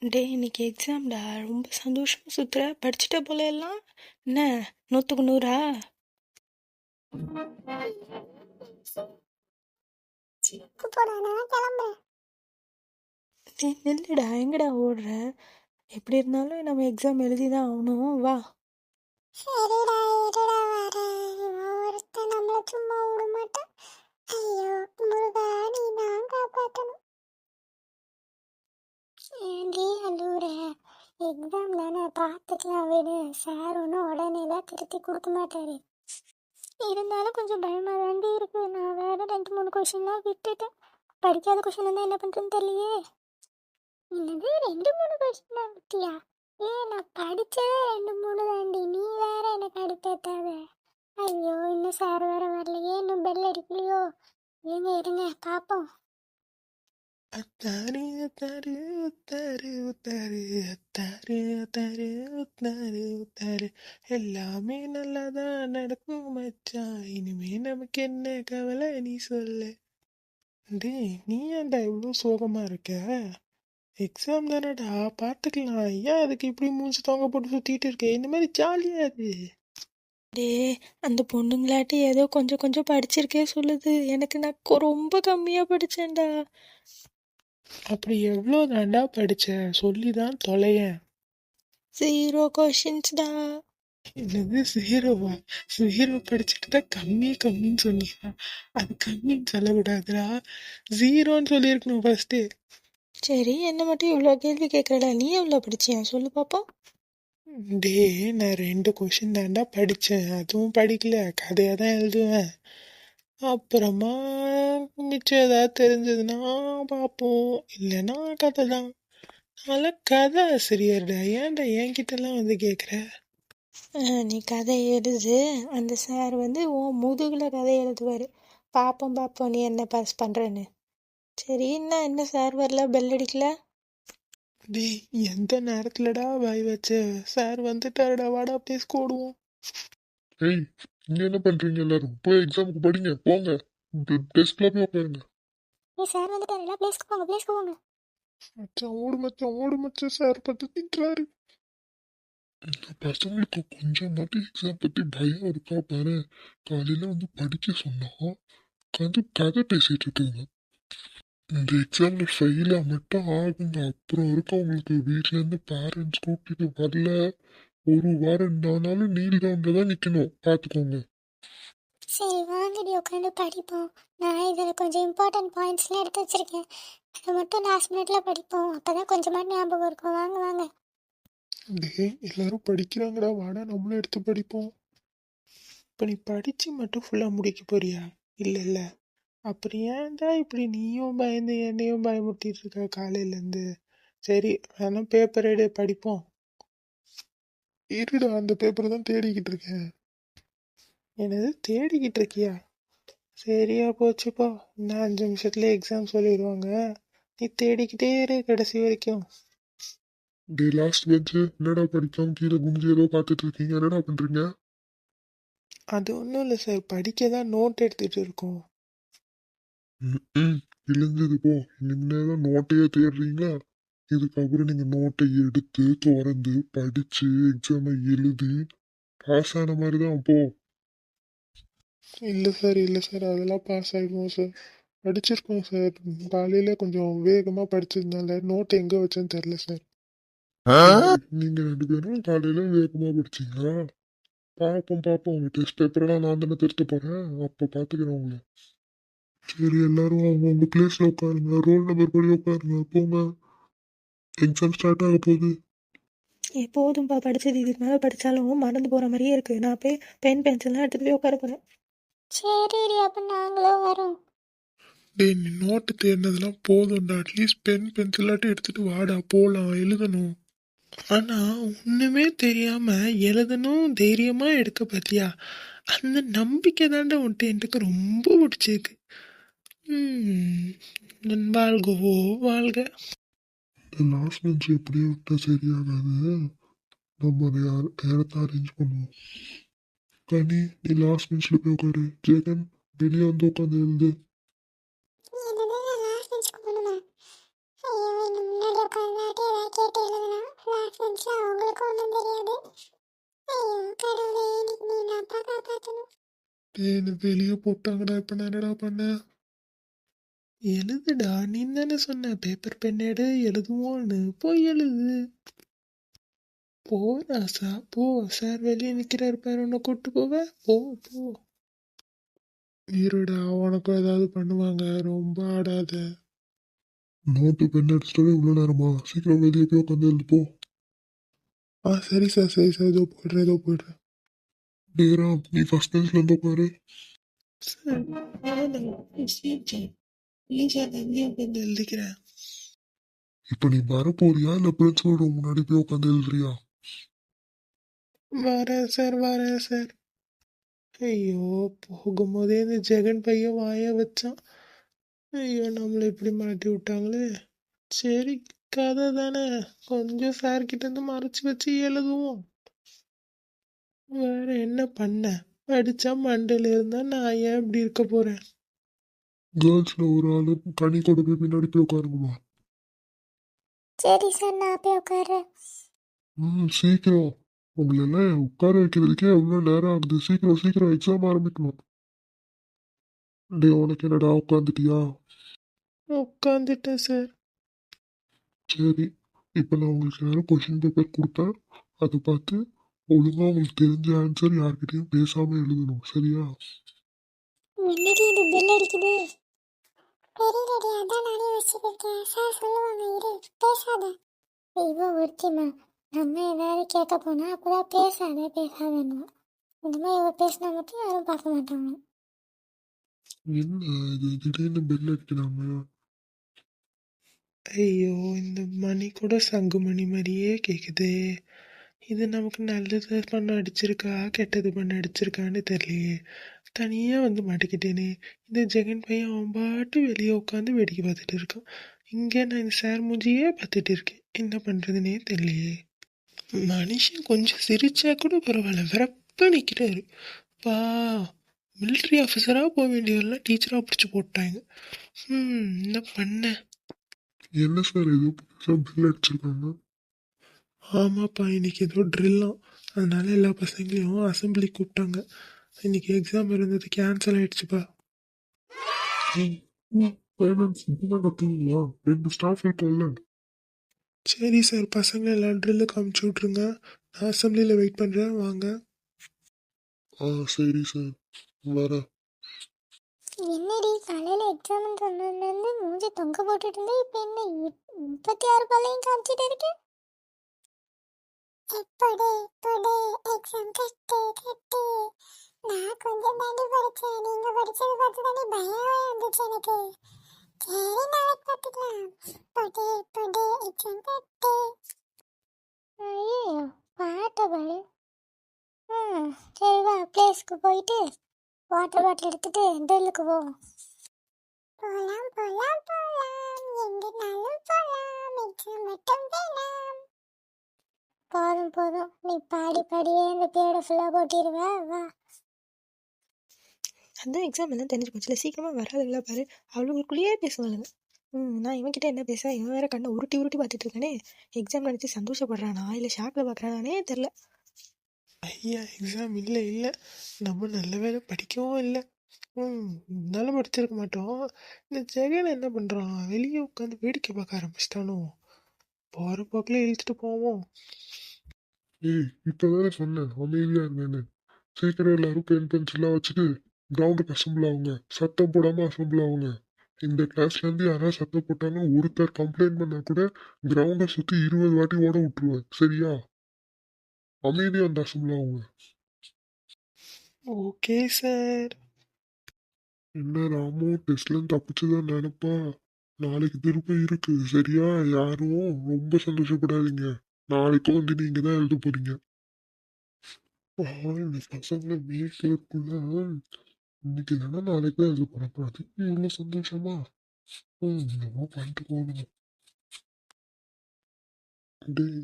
டேய் இன்னைக்கு எக்ஸாம்டா, ரொம்ப சந்தோஷமா சுத்துற, படிச்சுட்ட போல எல்லாம். என்ன 100க்கு 100? டேய் நில்லுடா, எங்கடா ஓடுற? எப்படி இருந்தாலும் நம்ம எக்ஸாம் எழுதி தான் ஆகணும், வா. சரிடா இருடா வரேன். இவன் ஒருத்தன் நம்மள சும்மா விட மாட்டான். ஐயோ முருகா நீ தான் காப்பாற்றணும். ஏண்டி அழுவுற? எக்ஸாம் தானே, பார்த்துக்கலாம் விடு. சார் ஒன்றும் உடனேலாம் திருத்தி கொடுக்க மாட்டாரு. இருந்தாலும் கொஞ்சம் பயமாக தாண்டி இருக்கு. நான் வேற 2-3 கொஷின்லாம் விட்டுட்டேன். படிக்காத கொஷின் வந்து என்ன பண்ணுறதுன்னு தெரியலையே. என்னது 2-3 கொஷின் தான் விட்டியா? நான் படித்ததே 2-3 தாண்டி, நீ வேற எனக்கு அடுத்தாத. ஐயோ இன்னும் சார் வேற வரலையே, இன்னும் பெல் அடிக்கலையோ. இருங்க பார்ப்போம். அத்தாரு அத்தாரு உத்தாரு உத்தாரு அத்தாரு அத்தாரு உத்தாரு உத்தாரு எல்லாமே நல்லாதான் நடக்கும் மச்சான், இனிமே நமக்கு என்ன கவலை நீ சொல்லு. டேய் நீ ஏன்டா இவ்வளோ சோகமா இருக்க? எக்ஸாம் தானடா, பார்த்துக்கலாம். ஏன் அதுக்கு இப்படி மூஞ்சி தொங்க போட்டு சுத்திட்டு இருக்க? இந்த மாதிரி ஜாலியா அது. டே அந்த பொண்ணுங்களாட்டி ஏதோ கொஞ்சம் கொஞ்சம் படிச்சிருக்கே சொல்லுது. எனக்கு நான் ரொம்ப கம்மியாக படித்தேன்டா. அப்படி எவ்வளோ தாண்டா படிச்ச? சொல்லிதான் தொலையேன். 0 கொஷின்ஸ்டா. என்னது ஜீரோவா? ஜீரோ படிச்சுட்டு தான் கம்மின்னு சொன்னியா? அது கம்மின்னு சொல்லக்கூடாதுடா, ஜீரோன்னு சொல்லியிருக்கணும் ஃபர்ஸ்ட்டு. சரி என்ன மட்டும் இவ்வளோ கேள்வி கேட்குறடா, நீ எவ்வளோ படிச்சியா சொல்லு பார்ப்போம். டே நான் 2 கொஷின் தாண்டா படித்தேன், அதுவும் படிக்கல, கதையாக தான் எழுதுவேன். அப்புறமா மிச்சம் ஏதாவது தெரிஞ்சதுன்னா பார்ப்போம், இல்லைன்னா கதை தான். அதனால கதை ஆசிரியர்டா, ஏன்டா என்கிட்டலாம் வந்து கேட்குற? நீ கதை எழுது, அந்த சார் வந்து உன் முதுகில் கதை எழுதுவார். பார்ப்போம் நீ என்ன பாஸ் பண்ணுறேன்னு. சரி என்ன சார் வரல, பெல் அடிக்கல? டேய் எந்த நேரத்துலடா வாய் வச்ச? சார் வந்துட்டாருடா, வாடா ப்ளேஸ் ஓடுவோம். ஏய் இங்க என்ன பண்றீங்க எல்லாரும்? போய் எக்ஸாமுக்கு படிங்க, போங்க. டெஸ்க்ல போய் உட்காருங்க. சார் வந்துட்டாரு, எல்லாம் பிளேஸ்க்கு போங்க. மச்சான் ஓடு மச்சான், சார் பார்த்து திட்டுறாரு. இந்த பசங்களுக்கு கொஞ்சம் மட்டும் எக்ஸாம் பத்தி பயம் இருக்கா பாரு. காலையில வந்து படிக்க சொன்னா உட்காந்து கதை பேசிட்டு இருக்குங்க. இந்த எக்ஸாம்ல ஃபெயிலா மட்டும் ஆகுங்க, அப்புறம் இருக்க உங்களுக்கு வீட்ல இருந்து பேரண்ட்ஸ் கூப்பிட்டு வரல, 1 வாரம் ஆனாலும் நீல் டவுன்ல தான் நிக்கணும், பாத்துக்கோங்க. சரி வாங்கடி உட்காந்து படிப்போம். நான் இதில் கொஞ்சம் இம்பார்ட்டன்ட் பாயிண்ட்ஸ்லாம் எடுத்து வச்சிருக்கேன். அதை மட்டும் லாஸ்ட் மினிட்ல படிப்போம், அப்பதான் கொஞ்சமாக ஞாபகம் இருக்கும். வாங்க. டேய் எல்லாரும் படிக்கிறாங்கடா, வாடா நம்மளும் எடுத்து படிப்போம். இப்போ நீ படிச்சு மட்டும் ஃபுல்லாக முடிக்க போறியா? இல்லை அப்புறம் ஏன்டா இப்படி நீயும் பயந்து என்னையும் பயமுறுத்திட்டு இருக்க காலையிலேருந்து? சரி வேணா பேப்பர் எடு, படிப்போம். இருடா அந்த பேப்பரை தான் தேடிக்கிட்டு இருக்கேன். என்னது தேடிக்கிட்டு இருக்கியா? சரியா போச்சுப்பா, இன்னும் 5 நிமிஷத்துல எக்ஸாம் சொல்லிடுவாங்க, நீ தேடிக்கிட்டே இரு கடைசி வரைக்கும். டே லாஸ்ட் பெஞ்சு, என்னடா படிக்காம கீழே குனிஞ்சு ஏதோ பார்த்துட்டு இருக்கீங்க, என்னடா பண்றீங்க? அது ஒன்றும் இல்லை சார், படிக்க தான் நோட் எடுத்துட்டு இருக்கோம். இழிஞ்சது போ, இனிமேதான் நோட்டையே தேடுறீங்களா? இதுக்கப்புறம் நீங்க நோட்டை எடுத்து திறந்து படிச்சு எக்ஸாமை எழுதி பாஸ் ஆன மாதிரி தான் போ. இல்லை சார் அதெல்லாம் பாஸ் ஆகிடுவோம் சார், படிச்சிருக்கோம் சார். காலையில் கொஞ்சம் வேகமாக படிச்சதுனால நோட் எங்கே வச்சேன்னு தெரில சார். நீங்க 2 பேரும் காலையில வேகமா படிச்சீங்களா? பாப்போம் உங்க டெஸ்ட் பேப்பரெல்லாம் நான் தானே திருத்த போறேன், அப்ப பாத்துக்கிறேன் உங்களை. சரி எல்லாரும் அவங்க பிளேஸ்ல உட்காருங்க, ரோல் நம்பர் படி உட்காருங்க, போங்க. எக்ஸாம் ஸ்டார்ட் ஆக போகுது. போதும்பா, படித்தது இதுக்கு மேலே படித்தாலும் மறந்து போகிற மாதிரியே இருக்குது. நான் போய் பென் பென்சில்லாம் எடுத்துகிட்டு போய் உட்கார போகிறேன். சரி அப்போ நாங்களும் வரோம். டேய் நீ நோட்டு தேடினதெல்லாம் போதும்டா, அட்லீஸ்ட் பென் பென்சிலாட்டும் எடுத்துட்டு வாடா, போகலாம் எழுதணும். ஆனால் ஒன்றுமே தெரியாமல் எழுதணும் தைரியமாக எடுக்க பார்த்தியா? அந்த நம்பிக்கை தாண்டா உன்ட்டு எனக்கு ரொம்ப பிடிச்சிருக்கு. வாழ்கவோ வாழ்க. லாஸ்ட் பெஞ்ச் எப்படியே விட்டா சரியாகாது, நம்ம நேரத்தை அரேஞ்ச் பண்ணுவோம். கனி நீ லாஸ்ட் பெஞ்சில் போய் உட்காரு, ஜெகன் வெளியே வந்து உட்காந்து எழுது. லாஸ்ட் பெஞ்சுக்கு போகணுமா? ஐயோ, இந்த முன்னாடி உட்காந்துட்டு ஏதாவது கேட்டு எழுதுனா லாஸ்ட் பெஞ்சில் அவங்களுக்கும் ஒன்றும் தெரியாது. ஐயோ கடவுளே, இன்னைக்கு நீ அப்பா காப்பாற்றணும். என்ன வெளியே போட்டாங்கடா, இப்போ நான் என்னடா பண்ணேன்? எழுதுடா, நீ தானே சொன்ன பேப்பர் பென் எடு எழுதுவோன்னு. போய் எழுது. போ ராசா போ. சார் வெளியே நிற்கிறாரு பாரு, உன்னை கூப்பிட்டு போவ. போ போ. இருடா, உனக்கும் ஏதாவது பண்ணுவாங்க, ரொம்ப ஆடாத. நோட்டு பென் அடிச்சிட்டாவே இவ்வளோ நேரமா? சீக்கிரம் வெளியே போய் உட்காந்து எழுது போ. சரி சார் சரி சார், ஏதோ போயிடுறேன். டேராம், நீ ஃபர்ஸ்ட் பெஞ்சில் இருந்து உட்காரு. சார் உட்காந்து எழுதிக்கிறேன். இப்போ நீ வர போறியா இல்லை பிரின்சிபல் ரூம் முன்னாடி போய் உட்காந்து எழுதுறியா? வரேன் சார். ஐயோ, போகும்போதே இந்த ஜெகன் பையன் வாய வச்சான். ஐயோ, நம்மளை இப்படி மாட்டி விட்டாங்களே. சரி, கதை தானே, கொஞ்சம் சார்கிட்ட இருந்து மறைச்சு வச்சு எழுதுவோம். வேற என்ன பண்ண? படிச்சா மண்டையில இருந்தா நான் ஏன் இப்படி இருக்க போறேன்? கேர்ள்ஸ்ல ஒரு ஆளு கனி கொண்டு போய் பின்னாடி போய் உட்காருங்கம்மா. சரி சார், நான் போய் உட்கார்றேன். சீக்கிரம். உங்களெல்லாம் உட்கார வைக்கிறதுக்கே எவ்வளோ நேரம் ஆகுது. சீக்கிரம் எக்ஸாம் ஆரம்பிக்கணும். டே, உனக்கு என்னடா உட்காந்துட்டியா? உட்காந்துட்டேன் சார். சரி, இப்போ நான் உங்களுக்கு யாரும் கொஷின் பேப்பர் கொடுப்பேன். அதை பார்த்து ஒழுங்காக உங்களுக்கு தெரிஞ்ச ஆன்சர் யார்கிட்டையும் பேசாமல் எழுதணும், சரியா? என்னடி இது பெல் அடிக்குது? தெரியலடி, அதான் நானே யோசிச்சுட்டு இருக்கேன். சார் சொல்லுவாங்க, இரு பேசாத. இவ ஒருத்திமா, நம்ம ஏதாவது கேட்க போனா அப்போதான் பேசாதன்னு. இந்த மாதிரி இவ பேசினா மட்டும் யாரும் பார்க்க மாட்டாங்க. என்ன இது திடீர்னு பெல் அடிக்கிறாங்க? ஐயோ, இந்த மணி கூட சங்கு மணி மாதிரியே கேக்குதே. இது நமக்கு நல்லது பண்ண அடிச்சிருக்கா கெட்டது பண்ண அடிச்சிருக்கான்னு தெரியலையே. தனியா வந்து மாட்டிக்கிட்டேனே. இந்த ஜெகன் பையன் அவன் பாட்டு வெளியே உட்காந்து வேடிக்கை பார்த்துட்டு இருக்கான். இங்கே நான் இந்த சார் மூஞ்சியே பார்த்துட்டு இருக்கேன். என்ன பண்றதுன்னே தெரியலையே. மனுஷன் கொஞ்சம் சிரிச்சா கூட பரவாயில்ல, வெறப்ப நிக்கிறாரு. பா, மிலிட்ரி ஆஃபீஸராக போக வேண்டியவரெல்லாம் டீச்சராக பிடிச்சி போட்டாங்க. என்ன பண்ண? என்ன சார் ஏதோ புதுசாக பில் அடிச்சிருக்காங்க? ஆமாப்பா, இன்னைக்கு ஏதோ ட்ரில்லாம், அதனால எல்லா பசங்களையும் அசம்பிளி கூப்பிட்டாங்க. இன்னைக்கு எக்ஸாம் இருந்தது, கேன்சல் ஆயிடுச்சுப்பா. பேமெண்ட்ஸ் இப்பதான் கத்துவீங்களா? 2 ஸ்டாஃப் இருக்கல. சரி சார், பசங்களை எல்லாம் ட்ரில்லுக்கு அமுச்சு விட்ருங்க. நான் அசம்பிளியில் வெயிட் பண்ணுறேன், வாங்க. சரி சார், வரேன். என்னடி காலையில் எக்ஸாம் சொன்னதுலேருந்து மூஞ்சி தொங்க போட்டுட்டு இருந்தேன். இப்போ என்ன 36 பல்லையும் காமிச்சிட்டு இருக்கேன்? எப்படே எக்ஸாம் கட்டு. நான் கொஞ்சம் தாண்டி படித்தேன், நீங்கள் படித்தது பார்த்து தாண்டி பயமே வந்துச்சு எனக்கு. சரி, நாளைக்கு பார்த்துக்கலாம். போடே எக்ஸாம் கட்டு. ஐயோ, பாட்டை பாடு. சரி வா, பிளேஸ்க்கு போயிட்டு வாட்டர் பாட்டில் எடுத்துட்டு ட்ரில்லுக்கு போவோம். போலாம் எங்கனாலும் போலாம், எக்ஸாம் மட்டும் வேணாம். போதும் நீ பாடியே இந்த பேரை ஃபுல்லாக போட்டிடுவ. வா. அந்த எக்ஸாம் எல்லாம் தெரிஞ்சு போச்சுல, சீக்கிரமாக வராதுங்களா பாரு. அவளுக்குள்ளேயே பேசுவாளுங்க. நான் இவன்கிட்ட என்ன பேச, இவன் வேற கண்ணை உருட்டி பார்த்துட்டு இருக்கானே. எக்ஸாம் நினச்சி சந்தோஷப்படுறானா இல்லை ஷாக்கில் பார்க்குறானே தெரில. ஐயா, எக்ஸாம் இல்லை, நம்ம நல்ல வேலை படிக்கவும் இல்லை. நல்லா படிச்சிருக்க மாட்டோம். இந்த ஜெகன் என்ன பண்ணுறான், வெளியே உட்காந்து வேடிக்கை பார்க்க ஆரம்பிச்சிட்டானோ. போகிற போக்கில் இழுத்துட்டு போவோம். இப்போதானே சொன்னேன் அமைதியா இருந்தேன்னு. சீக்கிரம் எல்லாரும் பென் பென்சிலாம் வச்சுட்டு கிரவுண்டுக்கு அசம்பிள் ஆகுங்க. சத்தம் போடாம அசம்பிள் ஆகுங்க. இந்த கிளாஸ்ல இருந்து யாராவது சத்தம் போட்டாங்க, ஒருத்தர் கம்ப்ளைண்ட் பண்ணா கூட கிரவுண்டை சுத்தி 20 வாட்டி ஓட விட்டுருவேன், சரியா? அமைதியா அந்த அசம்பிள் ஆகுங்க. Okay sir. என்ன ராமு, டெஸ்ட்ல தப்பிச்சுதான் நினைப்பா? நாளைக்கு திருப்பி இருக்கு, சரியா? யாரும் ரொம்ப சந்தோஷப்படாதீங்க. நாளைக்கும் வந்து நீங்க தான் எழுத போறீங்க. இந்த பசங்களை மீட்கிறதுக்குள்ள இன்னைக்கு இல்லைன்னா நாளைக்கு தான் எழுத போறேன். அதுக்கு இவ்வளவு சந்தோஷமா? என்னமோ பண்ணிட்டு போகணும்.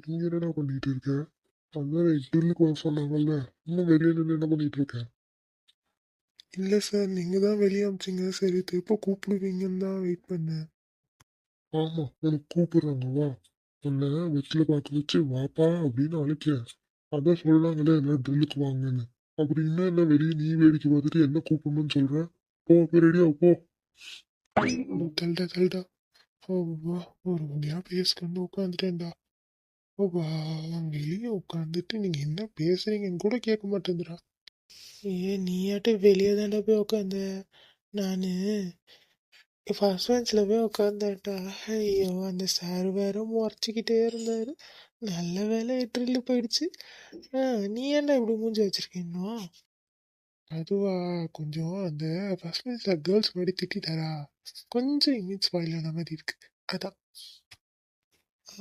நீங்க என்னடா பண்ணிட்டு இருக்க? அதான் ட்ரில்லுக்கு வர சொன்னாங்கல்ல, இன்னும் வெளியே நின்று என்ன பண்ணிட்டு இருக்க? இல்லை சார், நீங்கள் தான் வெளியே அமிச்சிங்க. சரி, எப்போ கூப்பிடுவீங்கன்னு தான் வெயிட் பண்ணேன். ஆமா, உனக்கு கூப்பிடுறாங்க வா. உன்னை வெற்றில பார்க்க வச்சு வாப்பா அப்படின்னு அழைக்கிறேன். அதான் சொல்றாங்களே எல்லாம் ட்ரில்லுக்கு வாங்கன்னு. அப்படி இன்னும் என்ன வெளியே நீ வேடிக்கை பார்த்துட்டு என்ன கூப்பிடணும்னு சொல்ற? போ போய் ரெடியா போ. தள்ளிட்டா ஓவா ஒரு வழியா பேசிட்டு உட்காந்துட்டேன்டா. ஓவா வெளியே உட்காந்துட்டு நீங்க என்ன பேசுறீங்கன்னு கூட கேட்க மாட்டேங்குதுடா. நீயாட்டு வெளியே தாண்டா போய் உட்காந்த. நான் ஃபர்ஸ்ட் பெஞ்சில் போய் உட்காந்தேன்டா. ஐயோ அந்த சார் வேற முறைச்சிக்கிட்டே இருந்தார். நல்ல வேலை ட்ரில்லு போயிடுச்சு. நீ என்ன இப்படி மூஞ்சி வச்சிருக்க இன்னும்? அதுவா கொஞ்சம் அந்த ஃபர்ஸ்ட் பெஞ்சில் கேர்ள்ஸ் முன்னாடி திட்டாரா, கொஞ்சம் இமேஜ் ஸ்பாயில் ஆன மாதிரி இருக்கு. அதான்.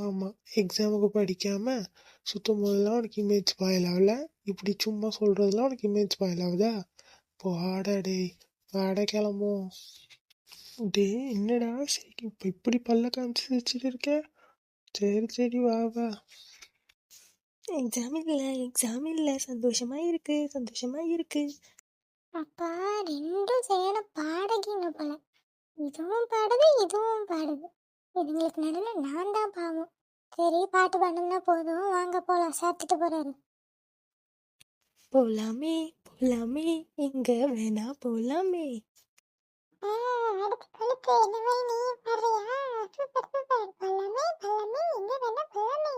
ஆமாம், எக்ஸாமுக்கு படிக்காமல் சுத்தம் போதெல்லாம் உனக்கு இமேஜ் ஸ்பாயில் ஆகல. இப்படி சும்மா சொல்கிறதுலாம் உனக்கு இமேஜ் ஸ்பாயில் ஆகுதா? போடா டேய், வாடா கிளம்பும். டேய் என்னடா சரி இப்போ இப்படி பல்ல காமிச்சு வச்சுட்டு இருக்க? சரி வா வா. எக்ஸாம் இல்லை சந்தோஷமா இருக்கு. அப்பா ரெண்டும் செய்யற பாடகிங்க போல. இதுவும் பாடுது இதுவும் பாடுது. இதுங்களுக்கு நடுவில் நான் தான் பாவம். சரி பாட்டு பாடுனா போதும், வாங்க போலாம், சாப்பிட்டுட்டு போறாரு. போலாமே எங்க வேணா போலாமே. அடுத்து கழுத்து என்னவே நீ பாடுறியா? Super super. போலாமே போலாமே எங்க வேணா போலாமே.